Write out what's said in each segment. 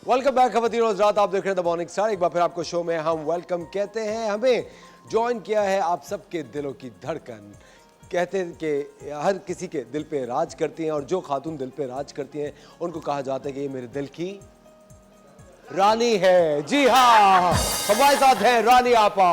Welcome back खवतीन और हज़रात, आप देख रहे हैं द मॉर्निंग स्टार। एक बार फिर आपको शो में हम वेलकम कहते हैं। हमें ज्वाइन किया है आप सबके दिलों की धड़कन। कहते हैं कि हर किसी के दिल पे राज करती हैं और जो खातून दिल पे राज करती हैं उनको कहा जाता है कि ये मेरे दिल की रानी है। जी हाँ, हमारे साथ है रानी आपा।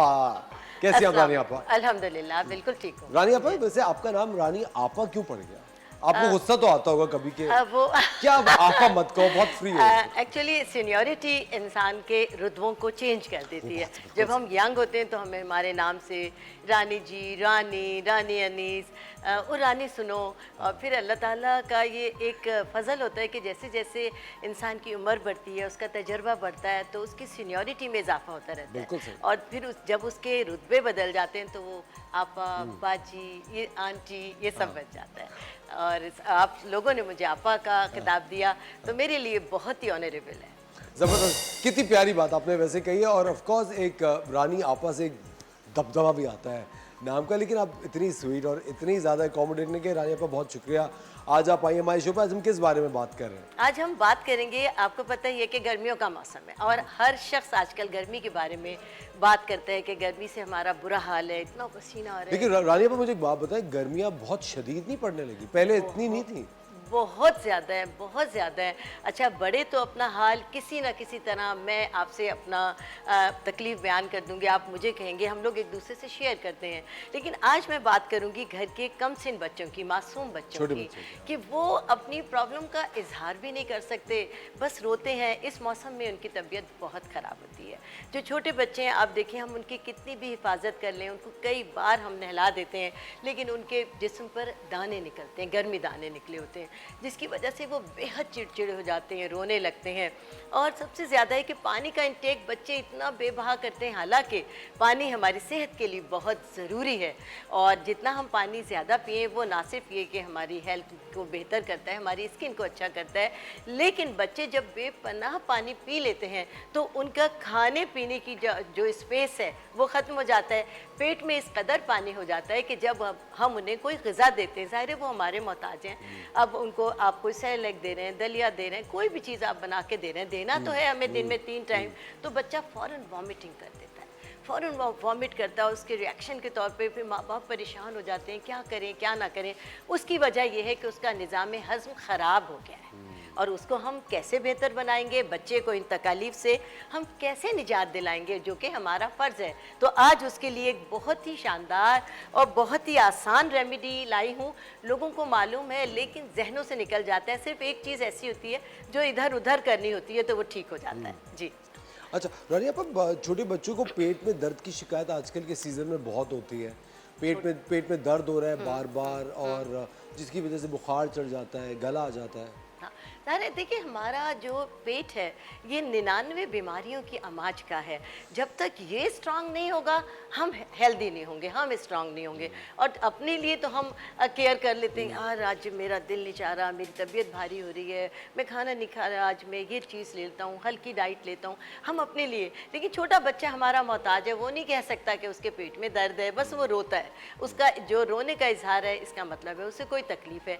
कैसी आप रानी आपा? अल्हम्दुलिल्लाह बिल्कुल ठीक हूँ। रानी आपा, वैसे आपका नाम रानी आपा क्यों पड़ गया? आपको गुस्सा तो आता होगा कभी के वो क्या आपा मत कहो, बहुत फ्री हो। एक्चुअली सीनियरिटी इंसान के रुतबों को चेंज कर देती है। जब हम यंग होते हैं तो हमें हमारे नाम से रानी जी, रानी अनीस और रानी सुनो। और फिर अल्लाह ताला का ये एक फ़ज़ल होता है कि जैसे जैसे इंसान की उम्र बढ़ती है, उसका तजर्बा बढ़ता है, तो उसकी सीनियरिटी में इजाफा होता रहता है। और फिर जब उसके रुतबे बदल जाते हैं तो वो आपा, बाजी, ये आंटी, ये सब बन जाता है। और आप लोगों ने मुझे आपा का खिताब दिया तो मेरे लिए बहुत ही ऑनरेबल है। जबरदस्त, कितनी प्यारी बात आपने वैसे कही है। और ऑफ कोर्स एक रानी आपा से एक दबदबा भी आता है नाम का। लेकिन आप इतनी स्वीट और इतनी ज़्यादा अकोमोडेटिंग के रानी आपा, बहुत शुक्रिया आज आप आई हमारे शो पर। आज हम किस बारे में बात कर रहे हैं? आज हम बात करेंगे, आपको पता ही है कि गर्मियों का मौसम है और हर शख्स आजकल गर्मी के बारे में बात करता है कि गर्मी से हमारा बुरा हाल है, इतना पसीना आ रहा है। लेकिन रानी आपा, मुझे एक बात बताएं, गर्मियाँ बहुत शदीद नहीं पड़ने लगी, पहले इतनी नहीं थी। बहुत ज़्यादा है, बहुत ज़्यादा है। अच्छा, बड़े तो अपना हाल किसी ना किसी तरह, मैं आपसे अपना तकलीफ़ बयान कर दूंगी, आप मुझे कहेंगे, हम लोग एक दूसरे से शेयर करते हैं। लेकिन आज मैं बात करूंगी घर के कम सिन बच्चों की, मासूम बच्चों की, कि वो अपनी प्रॉब्लम का इजहार भी नहीं कर सकते, बस रोते हैं। इस मौसम में उनकी तबीयत बहुत ख़राब होती है। जो छोटे बच्चे हैं, आप देखें, हम उनकी कितनी भी हिफाजत कर लें, उनको कई बार हम नहला देते हैं, लेकिन उनके जिस्म पर दाने निकलते हैं, गर्मी दाने निकले होते हैं, जिसकी वजह से वो बेहद चिड़चिड़े हो जाते हैं, रोने लगते हैं। और सबसे ज़्यादा है कि पानी का इंटेक बच्चे इतना बेबहा करते हैं। हालांकि पानी हमारी सेहत के लिए बहुत ज़रूरी है और जितना हम पानी ज़्यादा पिएँ वो ना सिर्फ ये कि हमारी हेल्थ को बेहतर करता है, हमारी स्किन को अच्छा करता है, लेकिन बच्चे जब बेपनाह पानी पी लेते हैं तो उनका खाने पीने की जो स्पेस है वो ख़त्म हो जाता है। पेट में इस कदर पानी हो जाता है कि जब हम उन्हें कोई ग़िज़ा देते हैं, ज़ाहिर है वो हमारे मोहताज हैं। अब उनको आप कोई सेरेलैक दे रहे हैं, दलिया दे रहे हैं, कोई भी चीज़ आप बना के दे रहे हैं, देना तो है हमें दिन में 3 टाइम, तो बच्चा फ़ौरन वॉमिटिंग कर देता है, फ़ौरन वॉमिट करता है। उसके रिएक्शन के तौर पे फिर माँ बाप परेशान हो जाते हैं, क्या करें क्या ना करें। उसकी वजह यह है कि उसका निज़ाम हज़म ख़राब हो गया है और उसको हम कैसे बेहतर बनाएंगे, बच्चे को इन तकालीफ से हम कैसे निजात दिलाएंगे, जो कि हमारा फ़र्ज़ है। तो आज उसके लिए एक बहुत ही शानदार और बहुत ही आसान रेमेडी लाई हूँ। लोगों को मालूम है लेकिन जहनों से निकल जाता है। सिर्फ एक चीज़ ऐसी होती है जो इधर उधर करनी होती है तो वो ठीक हो जाता है। जी अच्छा रानी आपा, छोटे बच्चों को पेट में दर्द की शिकायत आजकल के सीज़न में बहुत होती है। पेट में दर्द हो रहा है बार बार, और जिसकी वजह से बुखार चढ़ जाता है, गला आ जाता है। हाँ, अरे देखिए, हमारा जो पेट है ये 99 बीमारियों की अमाज का है। जब तक ये स्ट्रांग नहीं होगा हम हेल्दी नहीं होंगे, हम स्ट्रांग नहीं होंगे। और अपने लिए तो हम केयर कर लेते हैं, यार आज मेरा दिल नहीं चाह रहा, मेरी तबीयत भारी हो रही है, मैं खाना नहीं खा रहा, आज मैं ये चीज़ लेता हूँ, हल्की डाइट लेता हूँ, हम अपने लिए। लेकिन छोटा बच्चा हमारा मोहताज है, वो नहीं कह सकता कि उसके पेट में दर्द है, बस वो रोता है। उसका जो रोने का इजहार है, इसका मतलब है उसे कोई तकलीफ़ है।